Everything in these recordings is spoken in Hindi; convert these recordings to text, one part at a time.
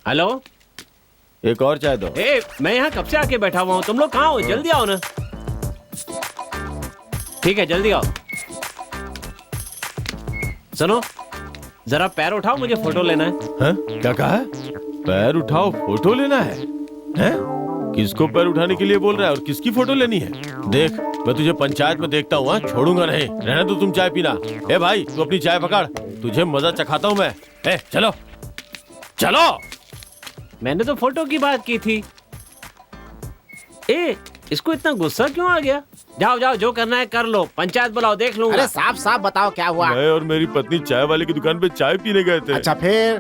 हेलो, एक और चाय दो। मैं यहाँ कब से आके बैठा हुआ हूँ, तुम लोग कहाँ हो? जल्दी आओ ना। ठीक है, जल्दी आओ। सुनो, जरा पैर उठाओ, मुझे फोटो लेना है। हैं? क्या कहा है? पैर उठाओ, फोटो लेना है? हैं? किसको पैर उठाने के लिए बोल रहा है और किसकी फोटो लेनी है? देख, मैं तुझे पंचायत में देखता हूँ, छोड़ूंगा नहीं। रहने दो तुम चाय पीना। ए भाई, तू अपनी चाय पकड़, तुझे मजा चखाता हूँ मैं। चलो चलो। मैंने तो फोटो की बात की थी। इसको इतना गुस्सा क्यों आ गया? जाओ जाओ, जो करना है कर लो, पंचायत बुलाओ, देख लूंगा। अरे साफ साफ बताओ क्या हुआ? मैं और मेरी पत्नी चाय वाले की दुकान पे चाय पीने गए थे। अच्छा, फिर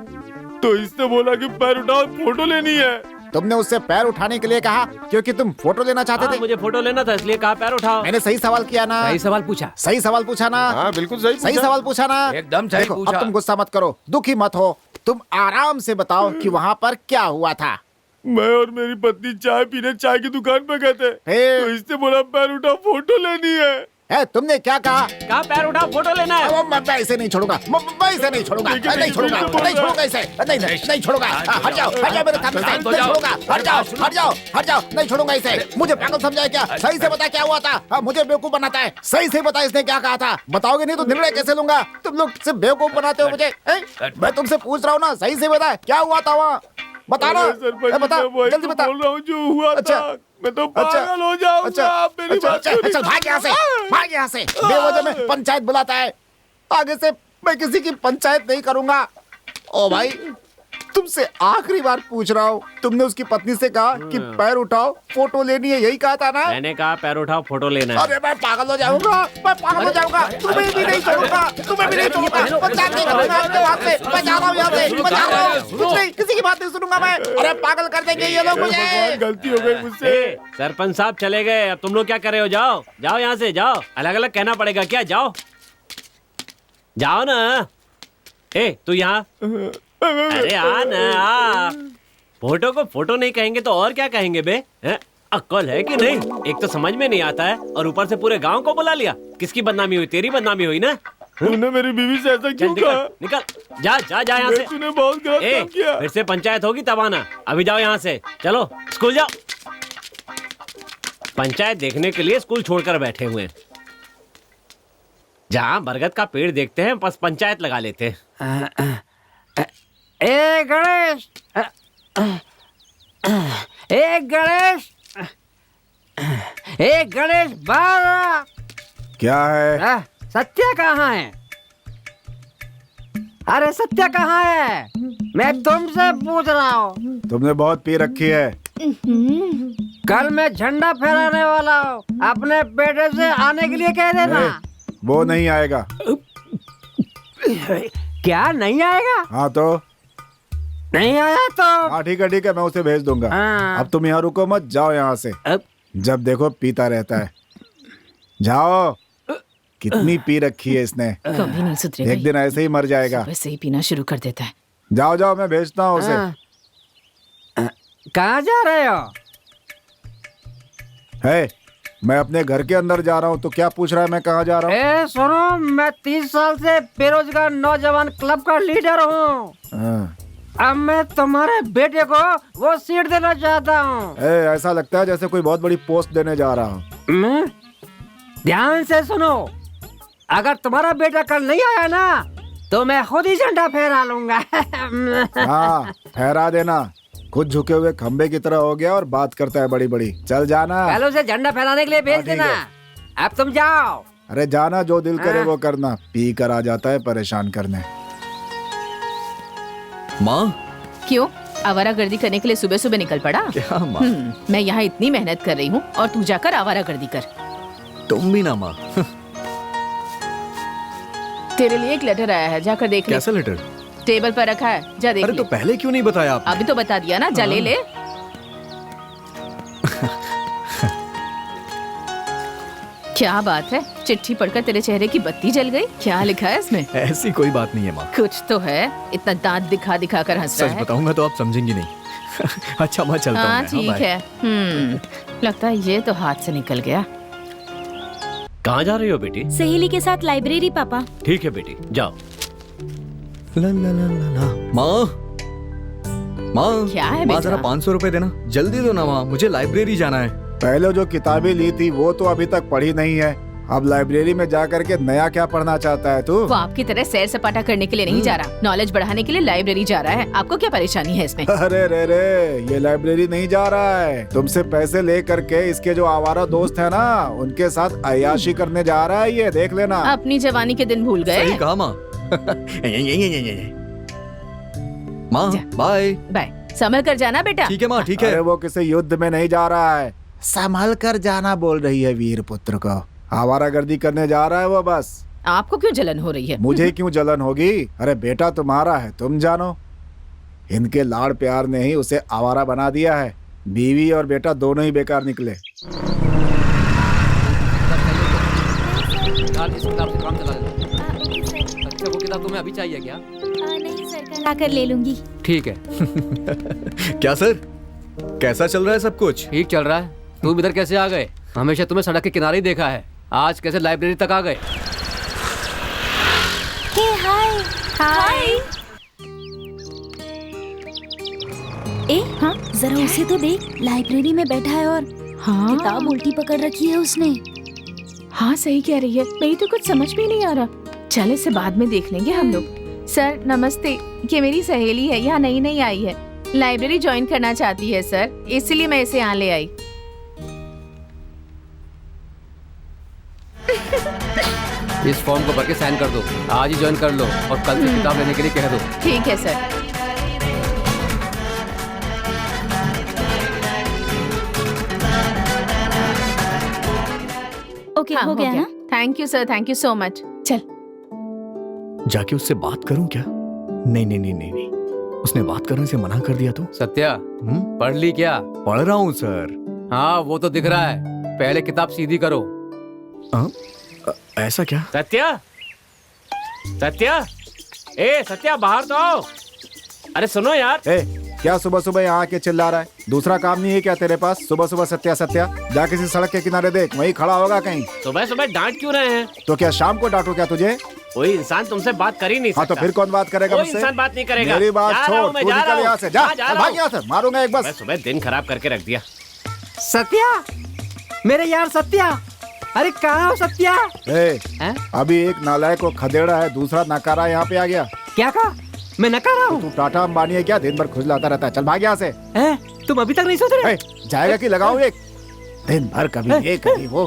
तो इसने बोला कि पैर उठाओ, फोटो लेनी है। तुमने उससे पैर उठाने के लिए कहा क्योंकि तुम फोटो लेना चाहते थे? मुझे फोटो लेना था, इसलिए कहा पैर उठाओ। मैंने सही सवाल किया ना? सही सवाल पूछा। सही सवाल पूछा ना? हाँ, बिल्कुल सही सही सवाल पूछा ना? एकदम सही देखो, पूछा। अब तुम गुस्सा मत करो, दुखी मत हो, तुम आराम से बताओ कि वहाँ पर क्या हुआ था। मैं और मेरी पत्नी चाय पीने चाय की दुकान पे गए थे, तो इसने बोला पैर उठा, फोटो लेनी है। तुमने क्या कहा? कहा पैर उठा, फोटो लेना है। मैं इसे नहीं छोड़ूंगा, मैं इसे नहीं छोड़ूंगा, नहीं छोड़ूंगा, नहीं छोड़ूंगा इसे, नहीं छोड़ूंगा। हट जाओ मेरे सामने से, नहीं छोड़ूंगा, हट जाओ, नहीं छोड़ूंगा इसे। मुझे पागल समझा क्या? सही से बता क्या हुआ था? मुझे बेवकूफ बनाता है। सही से बता, इसने क्या कहा था? बताओगे नहीं तो निर्णय कैसे लूंगा? तुम लोग सिर्फ बेवकूफ बनाते हो मुझे। मैं तुमसे पूछ रहा हूँ ना, सही से बता क्या हुआ था वहाँ? बता ना, बता, जल्दी बता। बोल रहा हूँ जो हुआ था। मैं तो पागल हो जाऊंगा। आप मेरी बात सुनिए। चल भाग यहाँ से, बेवजह में पंचायत बुलाता है। आगे से मैं किसी की पंचायत नहीं करूंगा। ओ भाई, तुमसे आखिरी बार पूछ रहा हूँ, तुमने उसकी पत्नी से कहा कि पैर उठाओ, फोटो लेनी है, यही कहा था ना? मैंने कहा पैर उठाओ, फोटो लेना है। अरे मैं पागल हो जाऊंगा, तुम्हें भी नहीं छोड़ूंगा, पंचायत नहीं करूंगा आपके वहाँ से। मैं जा रहा हूँ यहाँ से, मैं जा रहा हूँ, कुछ नहीं, किसी की बात नहीं सुनूंगा मैं। अरे पागल कर देंगे ये लोग मुझे। गलती हो गई मुझसे। सरपंच साहब चले गए, अब तुम लोग क्या कर रहे हो? जाओ जाओ यहाँ से, जाओ। अलग अलग कहना पड़ेगा क्या? जाओ जाओ ना। तू यहाँ, अरे आ ना आ। फोटो को फोटो नहीं कहेंगे तो और क्या कहेंगे बे? अक्ल है कि नहीं? एक तो समझ में नहीं आता है और ऊपर से पूरे गांव को बुला लिया। किसकी बदनामी हुई? तेरी बदनामी हुई ना। तूने मेरी बीवी से ऐसा क्यों कहा? निकल, जा जा जा यहाँ से। तूने बहुत गलत काम किया। फिर से पंचायत होगी तब आना। अभी जाओ यहाँ से, चलो स्कूल जाओ। पंचायत देखने के लिए स्कूल छोड़कर बैठे हुए हैं। जहाँ बरगद का पेड़ देखते हैं बस पंचायत लगा लेते हैं। गणेश, गणेश बारा। क्या है? सत्या कहाँ है? अरे सत्या कहाँ है? मैं तुमसे पूछ रहा हूँ। तुमने बहुत पी रखी है। कल मैं झंडा फहराने वाला हूँ, अपने बेटे से आने के लिए कह देना। वो नहीं आएगा। क्या नहीं आएगा? हाँ तो नहीं आया तो? हाँ ठीक है, मैं उसे भेज दूंगा। अब तुम यहाँ रुको मत, जाओ यहाँ से। जब देखो पीता रहता है। जाओ। कितनी पी रखी है इसने, कभी नहीं सुधरेगा। एक दिन ऐसे ही मर जाएगा। सुबह से ही पीना शुरू कर देता है। जाओ, मैं भेजता हूँ उसे। कहाँ जा रहे हो? मैं अपने घर के अंदर जा रहा हूँ, तो क्या पूछ रहा है मैं कहाँ जा रहा हूँ? सुनो, मैं 30 साल से बेरोजगार नौजवान क्लब का लीडर हूँ। अब मैं तुम्हारे बेटे को वो सीट देना चाहता हूँ। ऐसा लगता है जैसे कोई बहुत बड़ी पोस्ट देने जा रहा हूँ। ध्यान से सुनो, अगर तुम्हारा बेटा कल नहीं आया ना तो मैं खुद ही झंडा फहरा लूंगा। हाँ, फहरा देना। खुद झुके हुए खंबे की तरह हो गया और बात करता है बड़ी बड़ी। चल जाना। कल उसे झंडा फहराने के लिए भेज देना। अब तुम जाओ। अरे जाना, जो दिल करे वो करना। पी कर आ जाता है परेशान करने। माँ, क्यों आवारागर्दी करने के लिए सुबह सुबह निकल पड़ा? क्या माँ? मैं यहाँ इतनी मेहनत कर रही हूँ और तू जाकर आवारागर्दी कर। तुम भी ना माँ। तेरे लिए एक लेटर आया है, जाकर देख ले। कैसा लेटर? टेबल पर रखा है, जा देख अरे ले। तो पहले क्यों नहीं बताया आपने? अभी तो बता दिया ना, जा ले ले। क्या बात है, चिट्ठी पढ़कर तेरे चेहरे की बत्ती जल गई? क्या लिखा है इसमें? ऐसी कोई बात नहीं है माँ। कुछ तो है, इतना दांत दिखा दिखा कर हंस रहा सच है। बताऊंगा तो आप समझेंगी नहीं। अच्छा माँ, चलता हूँ हाँ मैं। ठीक है। लगता है ये तो हाथ से निकल गया। कहाँ जा रही हो बेटी? सहेली के साथ लाइब्रेरी पापा। ठीक है बेटी, जाओ। ला ला ला ला ला। माँ, माँ क्या है माँ बेटा? जरा 500 रुपए देना, जल्दी दो ना माँ, मुझे लाइब्रेरी जाना है। पहले जो किताबें ली थी वो तो अभी तक पढ़ी नहीं है, अब लाइब्रेरी में जा करके नया क्या पढ़ना चाहता है तू? वो आपकी तरह सैर सपाटा करने के लिए नहीं जा रहा, नॉलेज बढ़ाने के लिए लाइब्रेरी जा रहा है। आपको क्या परेशानी है इसमें? अरे रे रे, ये लाइब्रेरी नहीं जा रहा है, तुमसे पैसे ले करके इसके जो आवारा दोस्त है ना उनके साथ अय्याशी करने जा रहा है, ये देख लेना। अपनी जवानी के दिन भूल गए। सही कहा माँ। माँ जा। बाय। बाय, संभल कर जाना बेटा। ठीक है माँ, ठीक है। अरे वो किसी युद्ध में नहीं जा रहा है, संभल कर जाना बोल रही है वीर पुत्र को। आवारागर्दी करने जा रहा है वो बस। आपको क्यों जलन हो रही है? मुझे क्यों जलन होगी? अरे बेटा तुम्हारा है, तुम जानो। इनके लाड़ प्यार ने ही उसे आवारा बना दिया है। बीवी और बेटा दोनों ही बेकार निकले। इस किताब से काम चला लेना। अच्छा, वो किताब तुम्हें अभी चाहिए क्या? नहीं सर, कल आकर ले लूंगी। ठीक है। क्या सर, कैसा चल रहा है सब कुछ? ठीक चल रहा है। तुम इधर कैसे आ गए? हमेशा तुम्हें सड़क के किनारे ही देखा है, आज कैसे लाइब्रेरी तक आ गए? हाय हाय। ए हाँ, जरा उसे तो देख, लाइब्रेरी में बैठा है और हाँ किताब उल्टी पकड़ रखी है उसने। हाँ सही कह रही है, मेरी तो कुछ समझ में नहीं आ रहा। चल इसे बाद में देख लेंगे हम लोग। सर नमस्ते, ये मेरी सहेली है, यहाँ नई नई आई है, लाइब्रेरी ज्वाइन करना चाहती है सर, इसलिए मैं इसे यहाँ ले आई। इस फॉर्म को भर के साइन कर दो, आज ही ज्वाइन कर लो और कल से किताब लेने के लिए कह दो। ठीक है सर। ओके, हो गया ना? Thank you sir, thank you so much. चल जाके उससे बात करूं क्या? नहीं नहीं नहीं नहीं नहीं, उसने बात करने से मना कर दिया तो। सत्या, पढ़ ली क्या? पढ़ रहा हूँ सर। हाँ वो तो दिख रहा है, पहले किताब सीधी करो। ऐसा क्या? सत्या, सत्या, ए सत्या बाहर तो आओ। अरे सुनो यार। ए, क्या सुबह सुबह यहाँ आके चिल्ला रहा है? दूसरा काम नहीं है क्या तेरे पास? सुबह सुबह सत्या सत्या, जा किसी सड़क के किनारे देख, वहीं खड़ा होगा कहीं। सुबह सुबह डांट क्यों रहे हैं? तो क्या शाम को डांटो क्या तुझे? कोई इंसान तुमसे बात कर ही नहीं सकता। हाँ तो फिर कौन बात करेगा कोई मुझसे? इंसान बात नहीं करेगा। मेरी बात जा रहा छोड़, हूँ, मैं तू जा निकल रहा यहाँ हूँ। से, जा हाँ, जा रहा भाग हूँ। यहाँ से, मारूंगा एक मैं बस। सुबह दिन खराब करके रख दिया। सत्या, मेरे यार सत्या, अरे कहाँ हो सत्या? ए, अभी एक नालायक को खदेड़ा है, दूसरा नकारा यहाँ पे आ गया। क्या कहा? मैं नकार रहा हूँ। तू टाटा अंबानी है क्या? दिन भर खुजलाता रहता है, चल भाग यहाँ से। तुम अभी तक नहीं सोच रहे? जाएगा कि लगाओ एक दिन भर, कभी ये कभी वो।